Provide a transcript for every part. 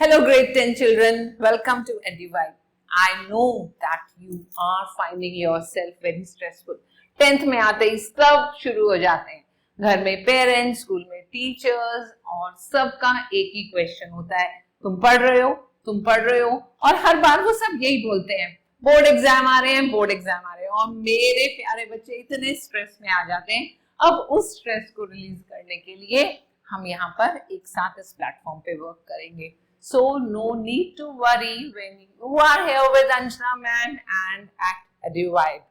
Hello grade 10 children, welcome to EduVibe. I know that you are finding yourself very stressful. 10th में आते ही सब शुरू हो जाते हैं. घर में पेरेंट्स, स्कूल में टीचर्स और सबका एक ही क्वेश्चन होता है, तुम पढ़ रहे हो और हर बार वो सब यही बोलते हैं, बोर्ड एग्जाम आ रहे हैं और मेरे प्यारे बच्चे इतने स्ट्रेस में आ जाते हैं. अब उस स्ट्रेस को रिलीज करने के लिए हम यहाँ पर एक साथ इस प्लेटफॉर्म पे वर्क करेंगे. So no need to worry when you are here with Anjana ma'am and at EduVibe.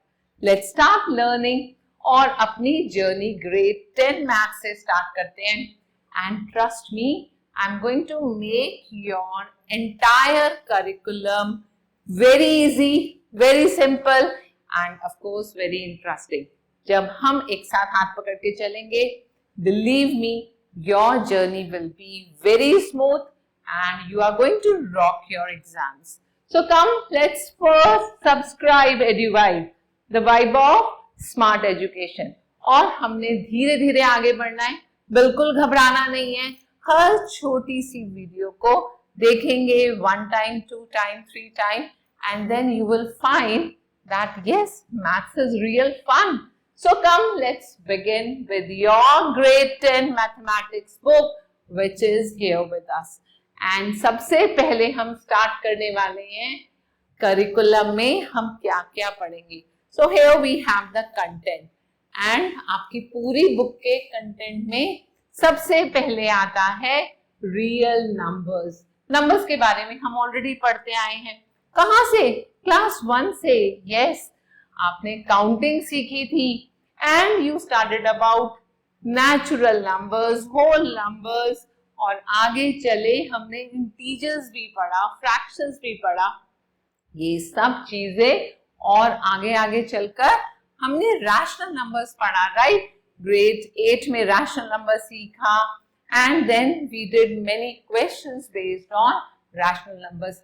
Let's start learning और अपनी जर्नी ग्रेड 10 मैथ्स से स्टार्ट करते हैं. And trust me, I'm going to make your entire curriculum very easy, very simple and of course very interesting. जब हम एक साथ हाथ पकड़ के चलेंगे, believe me, your journey will be very smooth and you are going to rock your exams. So come, let's first subscribe EduVibe, the vibe of smart education. और हमने धीरे धीरे आगे बढ़ना है, बिल्कुल घबराना नहीं है. हर छोटी सी वीडियो को देखेंगे 1 time, 2 time, 3 time and then you will find that yes, maths is real fun. So come, let's begin with your grade 10 mathematics book which is here with us. And सबसे पहले हम स्टार्ट करने वाले हैं curriculum में हम क्या क्या पढ़ेंगे. So here we have the content and आपकी पूरी बुक के कंटेंट में सबसे पहले आता है रियल नंबर्स. नंबर्स के बारे में हम ऑलरेडी पढ़ते आए हैं. कहां से? क्लास 1 से. यस, आपने काउंटिंग सीखी थी and you started about natural numbers, whole numbers और आगे चले हमने इंटीजर्स भी पढ़ा, फ्रैक्शंस भी पढ़ा, ये सब चीजें और आगे आगे चलकर हमने रैशनल नंबर्स पढ़ा. राइट, ग्रेड 8 में रैशनल नंबर सीखा and then we did many questions based on rational numbers.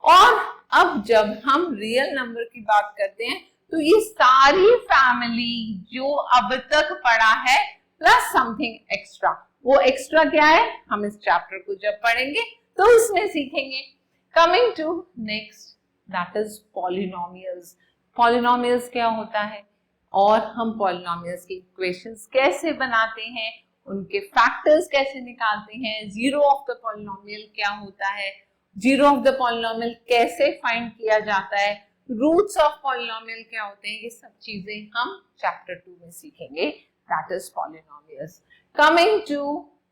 और अब जब हम रियल नंबर की बात करते हैं तो ये सारी फैमिली जो अब तक पढ़ा है प्लस समथिंग एक्स्ट्रा, वो एक्स्ट्रा क्या है हम इस चैप्टर को जब पढ़ेंगे तो उसमें सीखेंगे. Coming to next, that is polynomials. Polynomials क्या होता है और हम पॉलिनोमियल्स की इक्वेशंस कैसे बनाते हैं, उनके फैक्टर्स कैसे निकालते हैं, जीरो ऑफ द पॉलिनोमियल क्या होता है, जीरो ऑफ द पॉलिनोमियल कैसे फाइंड किया जाता है, रूट्स ऑफ पॉलिनोमियल क्या होते हैं, ये सब चीजें हम चैप्टर 2 में सीखेंगे. That is polynomials. Coming to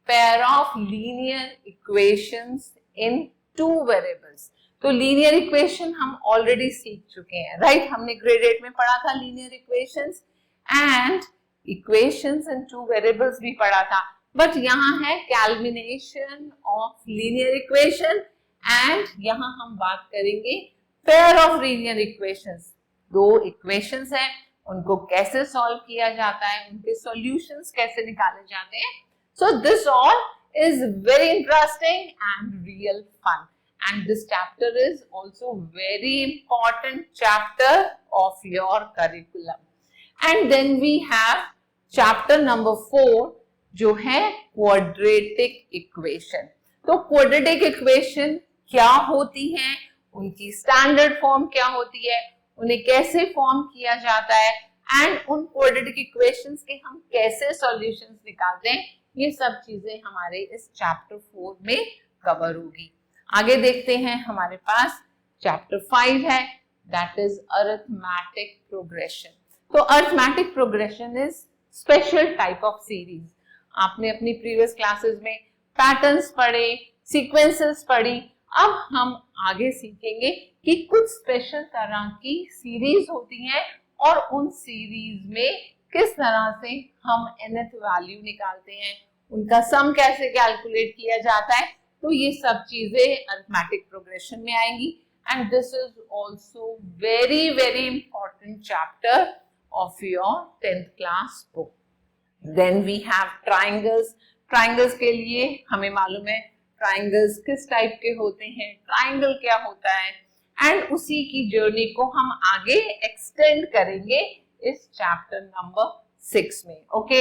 pair of linear equations in two variables. तो linear equation हम already सीख चुके हैं, right? हमने grade 8 में पढ़ा था linear equations and equations in two variables भी पढ़ा था. But यहाँ है culmination of linear equation and यहाँ हम बात करेंगे pair of linear equations. दो equations हैं, उनको कैसे सॉल्व किया जाता है, उनके सॉल्यूशंस कैसे निकाले जाते हैं. So this all is very interesting and real fun and this chapter is also very important chapter of your curriculum. And then we have chapter number 4 जो है क्वाड्रेटिक इक्वेशन. तो क्वाड्रेटिक इक्वेशन क्या होती है, उनकी स्टैंडर्ड फॉर्म क्या होती है, उन्हें कैसे फॉर्म किया जाता है एंड उन क्वाड्रेटिक इक्वेशंस के हम कैसे सॉल्यूशंस निकालते हैं, ये सब चीजें हमारे इस चैप्टर 4 में कवर होगी. आगे देखते हैं, हमारे पास चैप्टर 5 है, दैट इज अरिथमेटिक प्रोग्रेशन. तो arithmetic progression is special type of series. आपने अपनी प्रीवियस क्लासेस में पैटर्न्स पढ़े, सीक्वेंसेस पढ़ी. अब हम आगे सीखेंगे कि कुछ स्पेशल तरह की सीरीज होती हैं और उन सीरीज में किस तरह से हम nth वैल्यू निकालते हैं, उनका सम कैसे कैलकुलेट किया जाता है. तो ये सब चीजें अरिथमेटिक प्रोग्रेशन में आएंगी and this is also very very important chapter of your 10th class book. Then we have triangles. Triangles के लिए हमें मालूम है ट्रायंगल्स किस टाइप के होते हैं, ट्रायंगल क्या होता है एंड उसी की जर्नी को हम आगे एक्सटेंड करेंगे इस चैप्टर नंबर 6 में. ओके,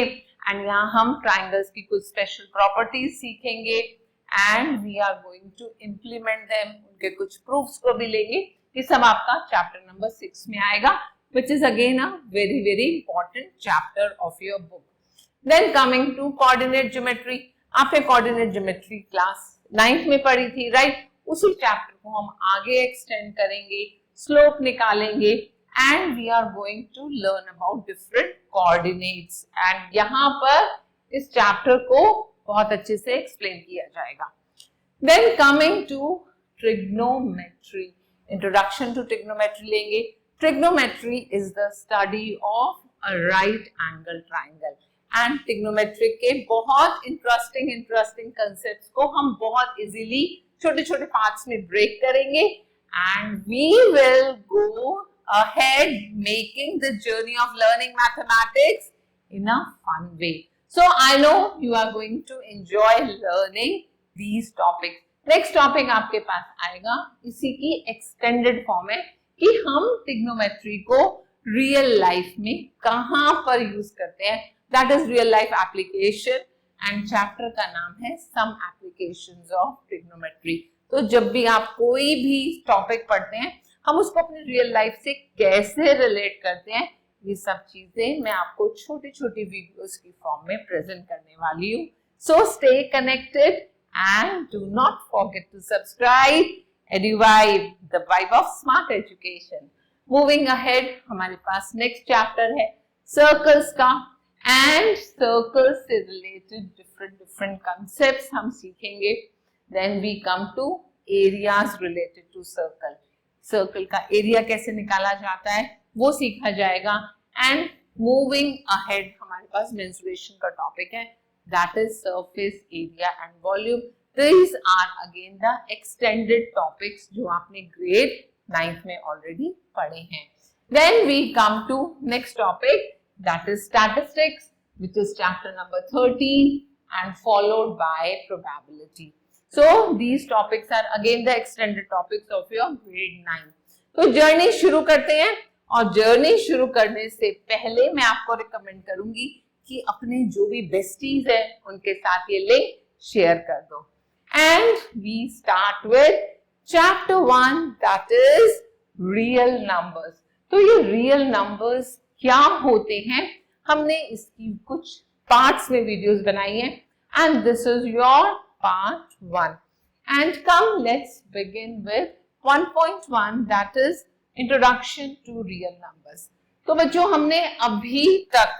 एंड यहाँ हम ट्रायंगल्स की कुछ स्पेशल प्रॉपर्टीज सीखेंगे and we are going to implement them, उनके कुछ प्रूफ्स को भी लेंगे। ये सब आपका चैप्टर नंबर 6 में आएगा, which is again a very very important chapter of your book. Then coming to coordinate geometry, आपने coordinate geometry क्लास 9th में पढ़ी थी, राइट? उसी चैप्टर को हम आगे एक्सटेंड करेंगे, स्लोप निकालेंगे and we are going to learn about different coordinates, and यहाँ पर इस चैप्टर को बहुत अच्छे से एक्सप्लेन किया जाएगा। Then coming to trigonometry, introduction to trigonometry लेंगे। Trigonometry is the study of a right angle triangle, and trigonometry के बहुत इंटरेस्टिंग कंसेप्ट्स को हम बहुत इजीली छोटे छोटे पार्ट्स में ब्रेक करेंगे, and we will go ahead making the journey of learning mathematics in a fun way. So I know you are going to enjoy learning these topics. Next topic आपके पास आएगा, इसी की extended form है कि हम trigonometry को real life में कहाँ पर use करते हैं, that is real life application, and chapter का नाम है some applications of trigonometry. तो जब भी आप कोई भी topic पढ़ते हैं, हम उसको अपनी रियल लाइफ से कैसे रिलेट करते हैं, ये सब चीजें मैं आपको छोटी छोटी वीडियोस की फॉर्म में प्रेजेंट करने वाली हूँ। So stay connected and do not forget to subscribe Eduvibe, the vibe of smart education. Moving ahead, हमारे पास नेक्स्ट चैप्टर है सर्कल्स का, एंड सर्कल्स से रिलेटेड डिफरेंट कंसेप्ट्स हम सीखेंगे। Then we come to areas related to circle, circle का area कैसे निकाला जाता है वो सीखा जाएगा। एंड मूविंग अहेड, हमारे पास मेंसुरेशन का टॉपिक है, that is surface area and volume. These are again the extended topics जो आपने ग्रेड 9th में ऑलरेडी पढ़े हैं। Then we come to next topic, that is statistics, which is chapter number 13 and followed by probability. So these topics are again the extended topics of your grade 9. तो journey शुरू करते हैं, और journey शुरू करने से पहले मैं आपको रिकमेंड करूंगी कि अपने जो भी बेस्टीज है उनके साथ ये लिंक शेयर कर दो। And we start with chapter 1, that is real numbers. तो ये रियल नंबर्स क्या होते हैं, हमने इसकी कुछ पार्ट्स में वीडियोस बनाई है, and this is your part 1. And come, let's begin with 1.1, that is introduction to real numbers. तो बच्चों हमने अभी तक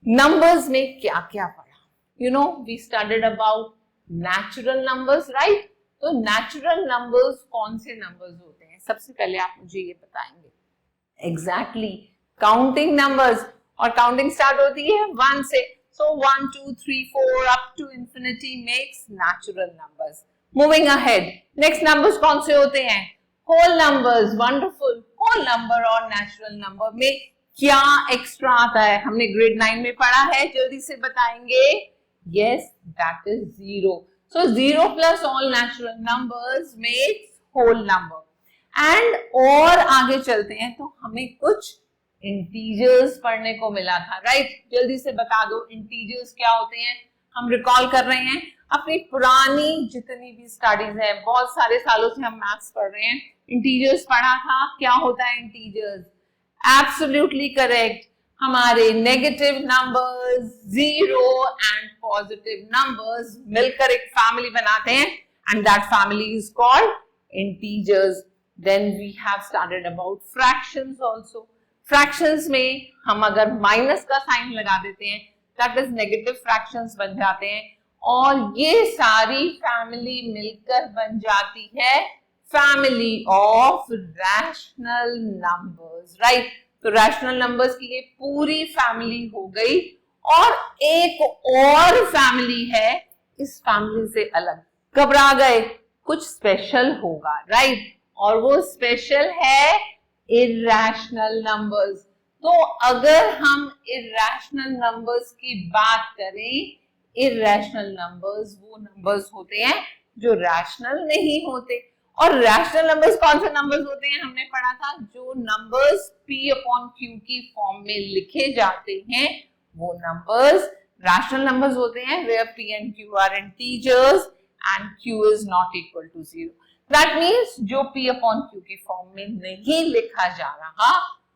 numbers में क्या क्या पढ़ा? You know, we studied about natural numbers, right? तो natural numbers कौन से numbers होते हैं? सबसे पहले आप मुझे ये बताएंगे। Exactly, counting numbers, और counting start होती है 1 से। So 1, 2, 3, 4 up to infinity makes natural numbers. Moving ahead, next numbers कौन से होते हैं? Whole numbers, wonderful. Whole number और natural number में क्या extra आता है? हमने grade 9 में पढ़ा है, जल्दी से बताएंगे। Yes, that is 0. So 0 plus all natural numbers makes whole number. And और आगे चलते हैं तो हमें कुछ इंटीजर्स पढ़ने को मिला था, राइट? जल्दी से बता दो इंटीजर्स क्या होते हैं। हम रिकॉल कर रहे हैं अपनी पुरानी जितनी भी स्टडीज है, बहुत सारे सालों से हम मैथ्स पढ़ रहे हैं, इंटीजर्स पढ़ा था। क्या होता है इंटीजर्स? एब्सोल्युटली करेक्ट, हमारे negative numbers, zero and positive numbers मिलकर एक फैमिली बनाते हैं, and that family is called integers. Then we have started about fractions also. Fractions में हम अगर माइनस का साइन लगा देते हैं, दैट इज नेगेटिव फ्रैक्शंस बन जाते हैं, और ये सारी फैमिली मिलकर बन जाती है family of rational numbers, right? तो रैशनल नंबर्स की ये पूरी फैमिली हो गई, और एक और फैमिली है इस फैमिली से अलग। घबरा गए? कुछ स्पेशल होगा, राइट? और वो स्पेशल है इरैशनल नंबर्स। तो अगर हम इरैशनल नंबर्स की बात करें, इरैशनल नंबर्स वो नंबर्स होते हैं जो रैशनल नहीं होते। और रैशनल नंबर्स कौन से नंबर्स होते हैं? हमने पढ़ा था जो नंबर्स p अपॉन q की फॉर्म में लिखे जाते हैं वो नंबर्स रैशनल नंबर्स होते हैं, where p and q are integers and q is not equal to 0. That means जो p upon q की फॉर्म में नहीं लिखा जा रहा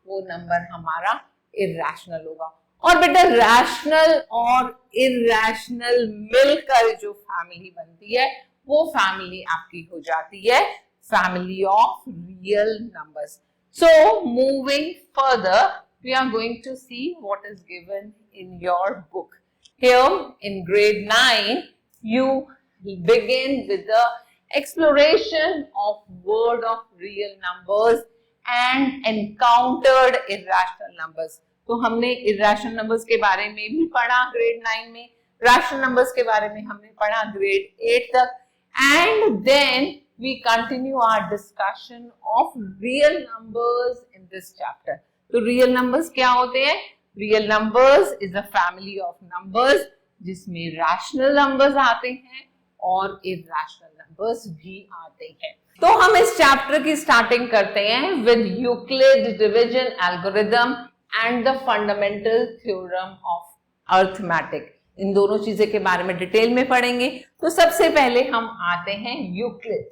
वो नंबर हमारा इरेशनल होगा. और बेटा रैशनल और इरेशनल मिलकर जो फैमिली बनती है वो फैमिली आपकी हो जाती है family of real numbers. So moving further, we are going to see what is given in your book. Here in grade 9, you begin with the exploration of word of real numbers and encountered irrational numbers. तो हमने irrational numbers के बारे में भी पढ़ा grade 9 में, rational numbers के बारे में हमने पढ़ा grade 8 तक, and then we continue our discussion of real numbers in this chapter. तो real numbers क्या होते हैं? Real numbers is a family of numbers जिसमें rational numbers आते हैं और irrational numbers भी आते हैं. तो हम इस चैप्टर की स्टार्टिंग करते हैं with Euclid division algorithm and the fundamental theorem of arithmetic. इन दोनों चीजें के बारे में डिटेल में पढ़ेंगे. तो सबसे पहले हम आते हैं यूक्लिड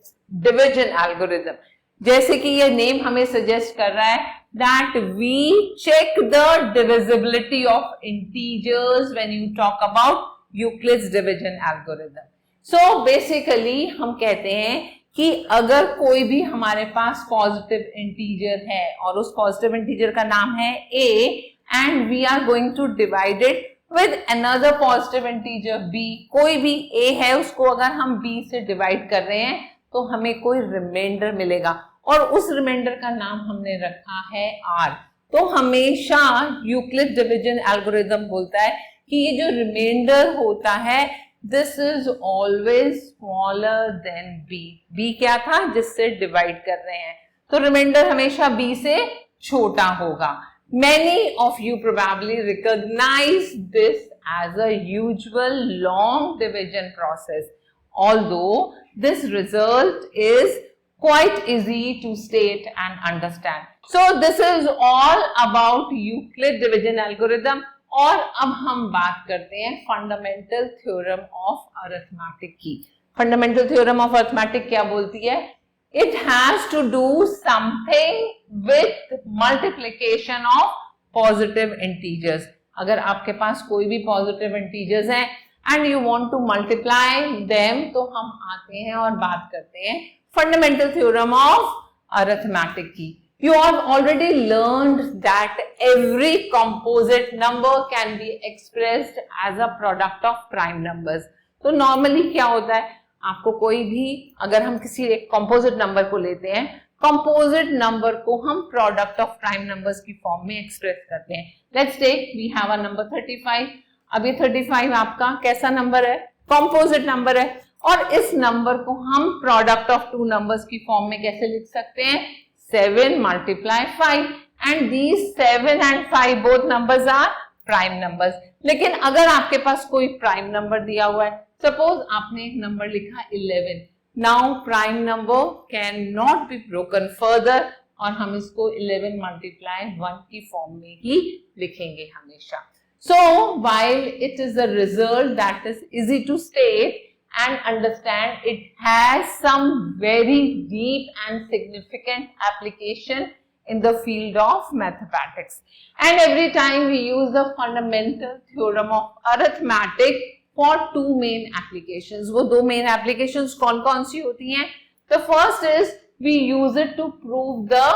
डिवीजन एल्गोरिथम. जैसे कि ये नेम हमें सजेस्ट कर रहा है that we check the divisibility of integers when you talk about Euclid's division algorithm. So basically हम कहते हैं कि अगर कोई भी हमारे पास पॉजिटिव इंटीजर है और उस पॉजिटिव इंटीजर का नाम है a and we are going to divide it with another positive integer b, कोई भी a है उसको अगर हम b से डिवाइड कर रहे हैं तो हमें कोई रिमाइंडर मिलेगा और उस रिमाइंडर का नाम हमने रखा है r. तो हमेशा यूक्लिड डिवीजन एल्गोरिथम बोलता है कि ये जो रिमाइंडर होता है this is always smaller than b. b क्या था? जिससे डिवाइड कर रहे हैं, तो रिमाइंडर हमेशा b से छोटा होगा. Many of you probably recognize this as a usual long division process, although this result is quite easy to state and understand. So this is all about Euclid division algorithm. और अब हम बात करते हैं fundamental theorem of arithmetic की. Fundamental theorem of arithmetic क्या बोलती है? It has to do something with multiplication of positive integers. अगर आपके पास कोई भी positive integers हैं and you want to multiply them, तो हम आते हैं और बात करते हैं fundamental theorem of arithmetic की. You have already learned that every composite number can be expressed as a product of prime numbers. तो normally क्या होता है, आपको कोई भी अगर हम किसी एक कंपोजिट नंबर को लेते हैं, कंपोजिट नंबर को हम प्रोडक्ट ऑफ प्राइम नंबर्स की फॉर्म में एक्सप्रेस करते हैं. Let's take we have a number 35. अब ये 35 आपका कैसा नंबर है? कंपोजिट नंबर है. और इस नंबर को हम प्रोडक्ट ऑफ टू नंबर्स की फॉर्म में कैसे लिख सकते हैं? 7 multiply 5 and these 7 and 5 both numbers are prime numbers. लेकिन अगर आपके पास कोई प्राइम नंबर दिया हुआ है, सपोज आपने एक नंबर लिखा 11. Now prime number can not be broken further और हम इसको 11 मल्टीप्लाई 1 की फॉर्म में ही लिखेंगे हमेशा. So while it is a result that is easy to state and understand, it has some very deep and significant application in the field of mathematics. And every time we use the fundamental theorem of arithmetic for two main applications. वो दो main applications कौन-कौन सी होती हैं? The first is we use it to prove the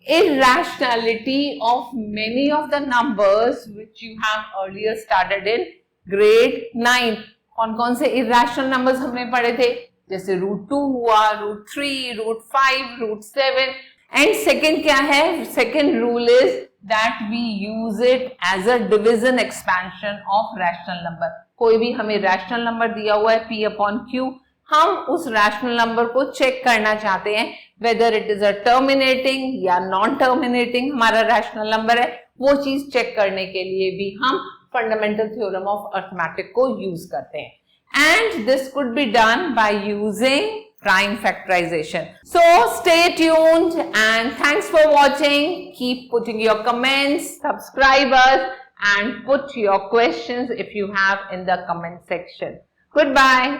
irrationality of many of the numbers which you have earlier studied in grade 9. कौन-कौन से irrational numbers हमने पढ़े थे? जैसे √2 हुआ, √3, √5, √7. And second क्या है? Second rule is that we use it as a division expansion of rational number. कोई भी हमें rational number दिया हुआ है p upon q, हम उस rational number को check करना चाहते हैं whether it is a terminating या non terminating हमारा rational number है, वो चीज check करने के लिए भी हम fundamental theorem of arithmetic को use करते हैं. And this could be done by using prime factorization. So stay tuned and thanks for watching. Keep putting your comments, subscribe us and put your questions if you have in the comment section. Goodbye.